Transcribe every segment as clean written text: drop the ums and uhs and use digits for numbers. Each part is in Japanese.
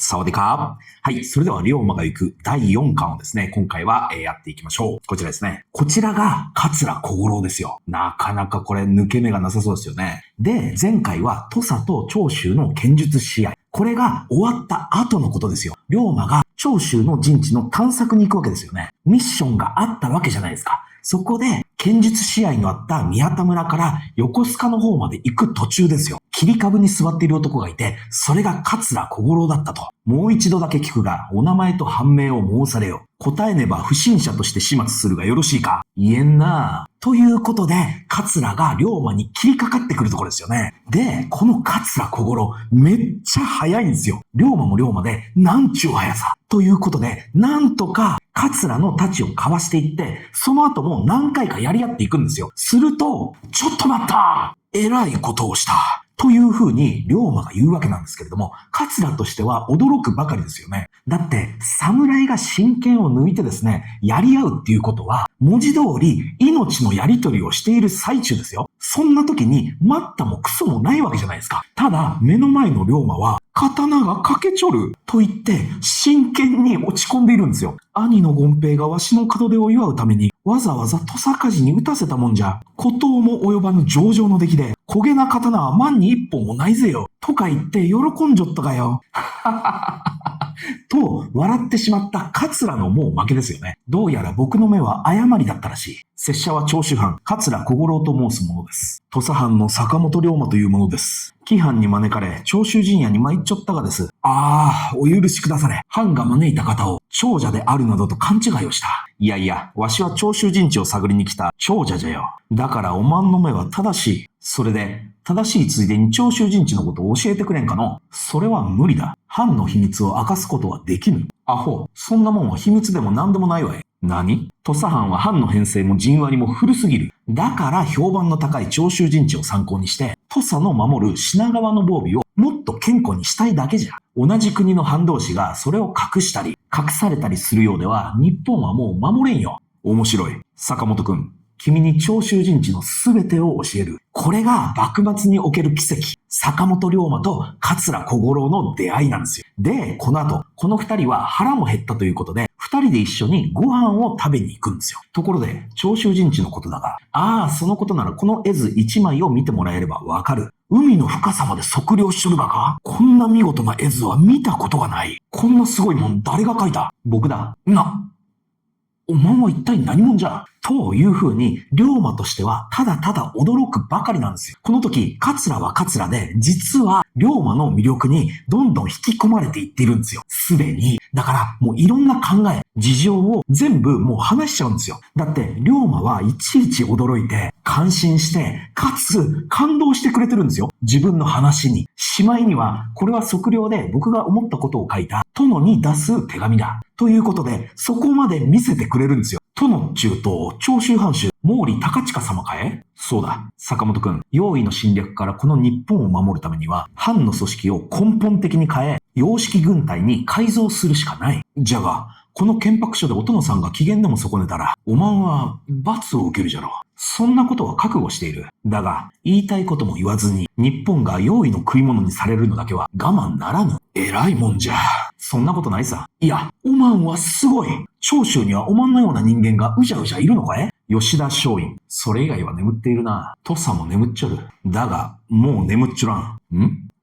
サワディカー。はい。それでは、龍馬が行く第4巻をですね、今回はやっていきましょう。こちらですね。こちらが、桂小五郎ですよ。なかなかこれ、抜け目がなさそうですよね。で、前回は、土佐と長州の剣術試合。これが終わった後のことですよ。龍馬が長州の陣地の探索に行くわけですよね。ミッションがあったわけじゃないですか。そこで、剣術試合のあった宮田村から横須賀の方まで行く途中ですよ。切り株に座っている男がいて、それが桂小五郎だったと。もう一度だけ聞くが、お名前と判明を申されよ。答えねば不審者として始末するがよろしいか。言えんなぁ。ということで、桂が龍馬に切りかかってくるところですよね。で、この桂小五郎、めっちゃ速いんですよ。龍馬も龍馬で、なんちゅう速さ。ということで、なんとか、桂の太刀をかわしていって、その後も何回かやり合っていくんですよ。すると、ちょっと待ったえらいことをした。という風に龍馬が言うわけなんですけれども、桂としては驚くばかりですよね。だって、侍が真剣を抜いてですね、やり合うっていうことは、文字通り命のやり取りをしている最中ですよ。そんな時に待ったもクソもないわけじゃないですか。ただ、目の前の龍馬は、刀が欠けちょると言って真剣に落ち込んでいるんですよ。兄の権平がわしの門出を祝うためにわざわざ土佐火事に打たせたもんじゃ、孤島も及ばぬ上々の出来で、焦げな刀は万に一本もないぜよ。とか言って喜んじょったかよ。と、笑ってしまった桂のもう負けですよね。どうやら僕の目は誤りだったらしい。拙者は長州藩、桂小五郎と申すものです。土佐藩の坂本龍馬というものです。紀藩に招かれ、長州陣屋に参っちょったがです。お許しくだされ。藩が招いた方を長者であるなどと勘違いをした。いやいや、わしは長州陣地を探りに来た長者じゃよ。だからおまんの目は正しい。それで、正しいついでに長州陣地のことを教えてくれんかの。それは無理だ。藩の秘密を明かすことはできぬ。アホ、そんなもんは秘密でも何でもないわい。何？土佐藩は藩の編成も陣割りも古すぎる。だから評判の高い長州陣地を参考にして、土佐の守る品川の防備をもっと堅固にしたいだけじゃ。同じ国の藩同士がそれを隠したり、隠されたりするようでは、日本はもう守れんよ。面白い。坂本くん。君に長州陣地のすべてを教える。これが幕末における奇跡。坂本龍馬と桂小五郎の出会いなんですよ。で、この後、この二人は腹も減ったということで、二人で一緒にご飯を食べに行くんですよ。ところで、長州陣地のことだが、そのことならこの絵図一枚を見てもらえればわかる。海の深さまで測量しとるがか？こんな見事な絵図は見たことがない。こんなすごいもん誰が描いた？僕だ。おまんは一体何者じゃ？という風に、龍馬としてはただただ驚くばかりなんですよ。この時、桂は桂で、実は龍馬の魅力にどんどん引き込まれていっているんですよ。すでに。だから、もういろんな考え、事情を全部もう話しちゃうんですよ。だって、龍馬はいちいち驚いて、感心して、かつ感動してくれてるんですよ。自分の話に。しまいには、これは測量で僕が思ったことを書いた、殿に出す手紙だ。ということで、そこまで見せてくれるんですよ。殿っちゅうと、長州藩主、毛利高親様かえ？そうだ、坂本くん。用意の侵略からこの日本を守るためには、藩の組織を根本的に変え、洋式軍隊に改造するしかない。じゃが、この憲白書でお殿さんが機嫌でも損ねたら、おまんは罰を受けるじゃろう。そんなことは覚悟している。だが、言いたいことも言わずに、日本が用意の食い物にされるのだけは我慢ならぬ。偉いもんじゃ。そんなことないさ。いや、おまんはすごい。長州にはおまんのような人間がうじゃうじゃいるのかい？吉田松陰。それ以外は眠っているな。土佐も眠っちょる。だが、もう眠っちょらん。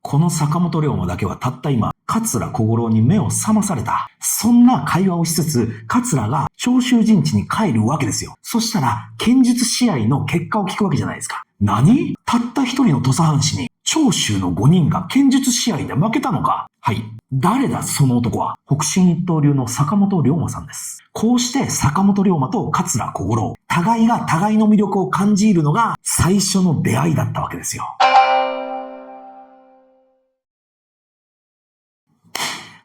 この坂本龍馬だけはたった今、桂小五郎に目を覚まされた。そんな会話をしつつ、桂が長州陣地に帰るわけですよ。そしたら、剣術試合の結果を聞くわけじゃないですか。何？たった一人の土佐藩士に、長州の5人が剣術試合で負けたのか？はい。誰だその男は？北進一刀流の坂本龍馬さんです。こうして坂本龍馬と桂小五郎、互いが互いの魅力を感じるのが最初の出会いだったわけですよ。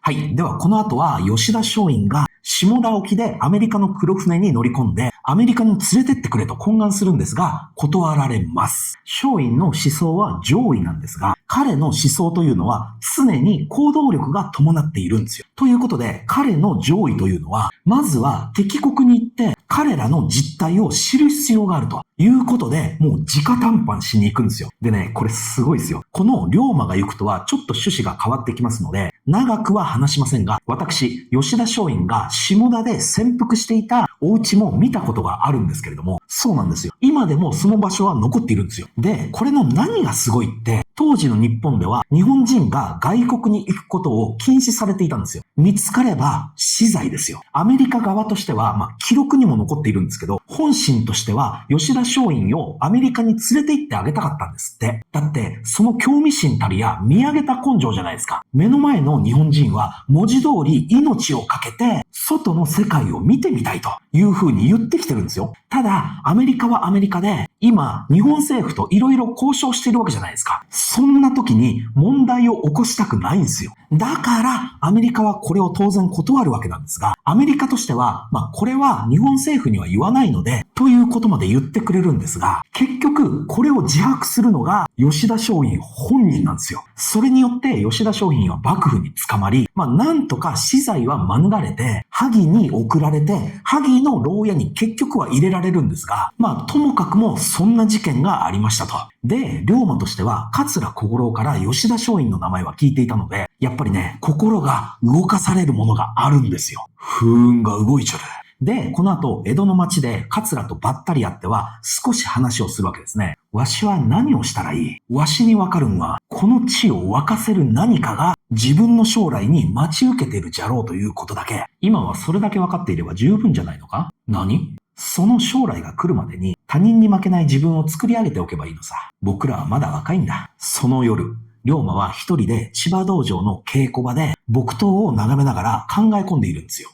はい。では、この後は吉田松陰が下田沖でアメリカの黒船に乗り込んで、アメリカに連れてってくれと懇願するんですが、断られます。松陰の思想は上位なんですが、彼の思想というのは常に行動力が伴っているんですよ。ということで、彼の上位というのは、まずは敵国に行って彼らの実態を知る必要があるということで、もう直談判しに行くんですよ。でね、これすごいですよ。この龍馬が行くとはちょっと趣旨が変わってきますので、長くは話しませんが、私、吉田松陰が下田で潜伏していたお家も見たことがあるんですけれども、そうなんですよ。今でもその場所は残っているんですよ。で、これの何がすごいって、当時の日本では日本人が外国に行くことを禁止されていたんですよ。見つかれば死罪ですよ。アメリカ側としては、記録にも残っているんですけど、本心としては吉田松陰をアメリカに連れて行ってあげたかったんですって。だって、その興味心たりや見上げた根性じゃないですか。目の前の日本人は文字通り命をかけて外の世界を見てみたいという風に言ってきてるんですよ。ただ、アメリカはアメリカで今、日本政府といろいろ交渉しているわけじゃないですか。そんな時に問題を起こしたくないんですよ。だから、アメリカはこれを当然断るわけなんですが、アメリカとしては、これは日本政府には言わないので、ということまで言ってくれるんですが、結局、これを自白するのが吉田松陰本人なんですよ。それによって吉田松陰は幕府に捕まり、なんとか死罪は免れて、萩に送られて、萩の牢屋に結局は入れられるんですが、ともかくもそんな事件がありましたと。で、龍馬としては、桂小五郎から吉田松陰の名前は聞いていたので、やっぱりね、心が動かされるものがあるんですよ。風雲が動いちょる。で、この後、江戸の町で桂とばったり会っては、少し話をするわけですね。わしは何をしたらいい？わしにわかるんは、この地を沸かせる何かが自分の将来に待ち受けているじゃろうということだけ。今はそれだけ分かっていれば十分じゃないのか？何？その将来が来るまでに他人に負けない自分を作り上げておけばいいのさ。僕らはまだ若いんだ。その夜、龍馬は一人で千葉道場の稽古場で木刀を眺めながら考え込んでいるんですよ。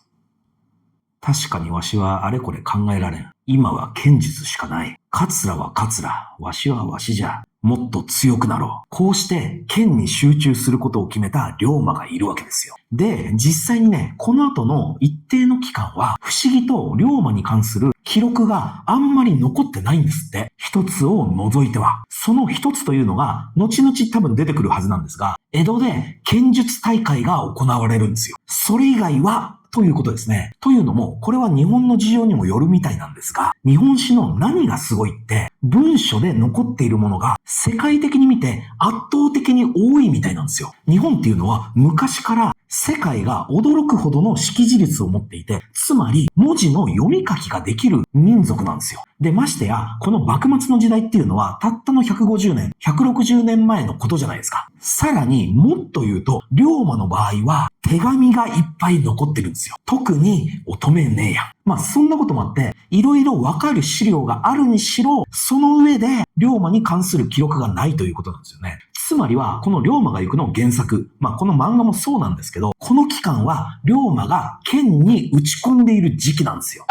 確かにわしはあれこれ考えられん。今は剣術しかない。桂は桂、わしはわしじゃ。もっと強くなろう。こうして剣に集中することを決めた龍馬がいるわけですよ。で、実際にね、この後の一定の期間は不思議と龍馬に関する記録があんまり残ってないんですって。一つを除いては。その一つというのが、後々多分出てくるはずなんですが、江戸で剣術大会が行われるんですよ。それ以外は、ということですね。というのも、これは日本の事情にもよるみたいなんですが、日本史の何がすごいって、文書で残っているものが世界的に見て圧倒的に多いみたいなんですよ。日本っていうのは昔から世界が驚くほどの識字率を持っていて、つまり文字の読み書きができる民族なんですよ。で、ましてや、この幕末の時代っていうのは、たったの150年、160年前のことじゃないですか。さらにもっと言うと、龍馬の場合は、手紙がいっぱい残ってるんですよ。特に乙女姉やん。そんなこともあって、いろいろわかる資料があるにしろ、その上で龍馬に関する記録がないということなんですよね。つまりは、この龍馬が行くの原作、この漫画もそうなんですけど、この期間は龍馬が剣に打ち込んでいる時期なんですよ。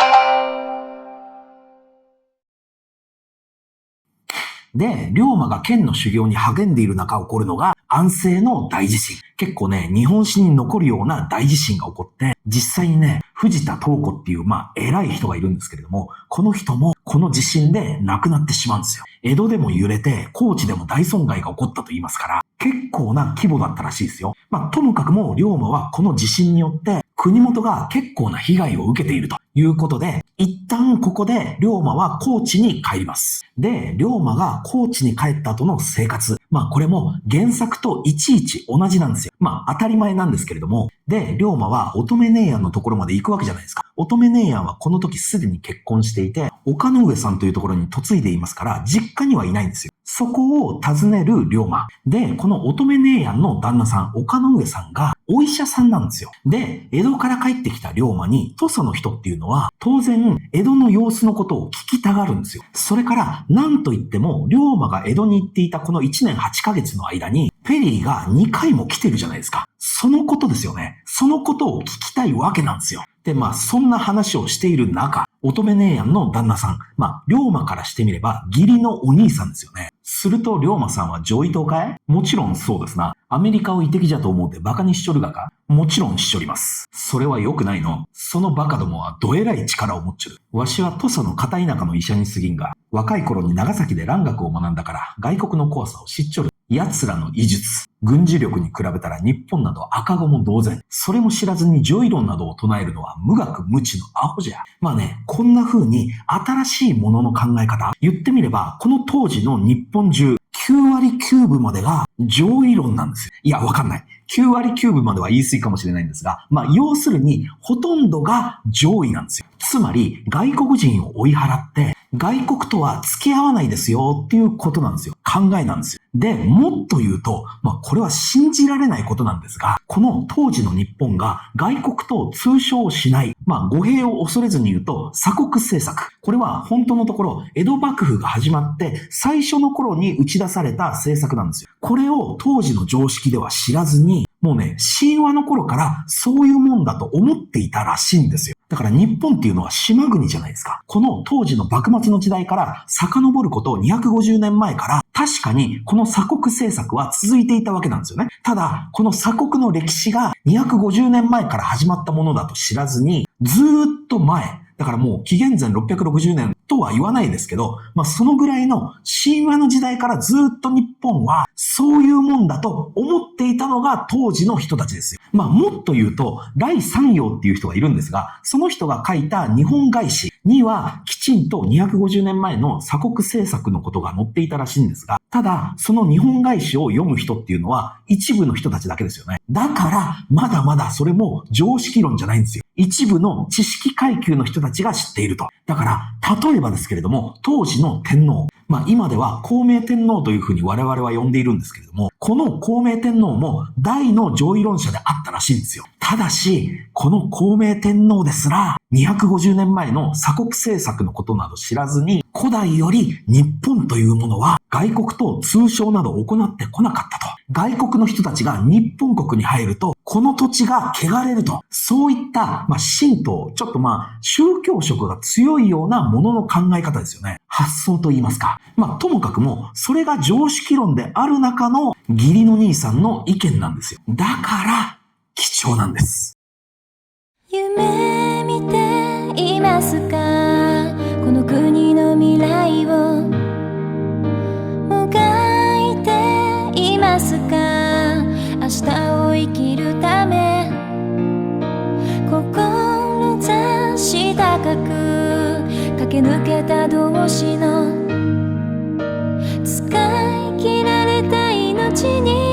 で、龍馬が剣の修行に励んでいる中起こるのが安政の大地震。結構ね、日本史に残るような大地震が起こって、実際にね、藤田東子っていう偉い人がいるんですけれども、この人もこの地震で亡くなってしまうんですよ。江戸でも揺れて、高知でも大損害が起こったと言いますから、結構な規模だったらしいですよ。ともかくも龍馬はこの地震によって国元が結構な被害を受けているということで、一旦ここで龍馬は高知に帰ります。で、龍馬が高知に帰った後の生活。これも原作といちいち同じなんですよ。当たり前なんですけれども。で、龍馬は乙女姉やんのところまで行くわけじゃないですか。乙女姉やんはこの時すでに結婚していて、岡ノ上さんというところに嫁いでいますから、実家にはいないんですよ。そこを訪ねる龍馬。で、この乙女姉やんの旦那さん、岡ノ上さんがお医者さんなんですよ。で、江戸から帰ってきた龍馬に、土佐の人っていうのは、当然、江戸の様子のことを聞きたがるんですよ。それから、なんといっても、龍馬が江戸に行っていたこの1年8ヶ月の間に、ペリーが2回も来てるじゃないですか。そのことですよね。そのことを聞きたいわけなんですよ。で、そんな話をしている中、乙女姉やんの旦那さん、龍馬からしてみれば、義理のお兄さんですよね。すると、龍馬さんは上位党かい？もちろんそうですな。アメリカを遺敵じゃと思うてバカにしちょるがか？もちろんしちょります。それは良くないの。そのバカどもはどえらい力を持っちょる。わしは土佐の片田舎の医者に過ぎんが、若い頃に長崎で蘭学を学んだから外国の怖さを知っちょる。奴らの医術、軍事力に比べたら日本など赤子も同然。それも知らずに上位論などを唱えるのは無学無知のアホじゃ。こんな風に新しいものの考え方、言ってみればこの当時の日本中9割9分までが上位論なんですよ。いや、わかんない。9割9分までは言い過ぎかもしれないんですが、要するに、ほとんどが上位なんですよ。つまり、外国人を追い払って、外国とは付き合わないですよっていうことなんですよ。考えなんですよ。で、もっと言うと、これは信じられないことなんですが、この当時の日本が外国と通商をしない、語弊を恐れずに言うと、鎖国政策。これは本当のところ、江戸幕府が始まって最初の頃に打ち出された政策なんですよ。これを当時の常識では知らずに、もうね、神話の頃からそういうもんだと思っていたらしいんですよ。だから日本っていうのは島国じゃないですか。この当時の幕末の時代から遡ること250年前から確かにこの鎖国政策は続いていたわけなんですよね。ただ、この鎖国の歴史が250年前から始まったものだと知らずに、ずーっと前、だからもう紀元前660年とは言わないですけど、そのぐらいの神話の時代からずっと日本はそういうもんだと思っていたのが当時の人たちですよ。もっと言うと、頼山陽っていう人がいるんですが、その人が書いた日本外史にはきちんと250年前の鎖国政策のことが載っていたらしいんですが、ただ、その日本外史を読む人っていうのは一部の人たちだけですよね。だから、まだまだそれも常識論じゃないんですよ。一部の知識階級の人たちが知っていると。だから、例えばですけれども、当時の天皇、今では孝明天皇というふうに我々は呼んでいるんですけれども、この孝明天皇も大の上位論者であったらしいんですよ。ただし、この孝明天皇ですら、250年前の鎖国政策のことなど知らずに、古代より日本というものは外国と通商などを行ってこなかったと。外国の人たちが日本国に入ると、この土地が汚れると。そういった、神道、ちょっと宗教色が強いようなものの考え方ですよね。発想と言いますか。ともかくも、それが常識論である中の義理の兄さんの意見なんですよ。だから、貴重なんです。夢見ていますか？この国の未来をもがいていますか？明日を生きるため志高く駆け抜けた同士の使い切られた命に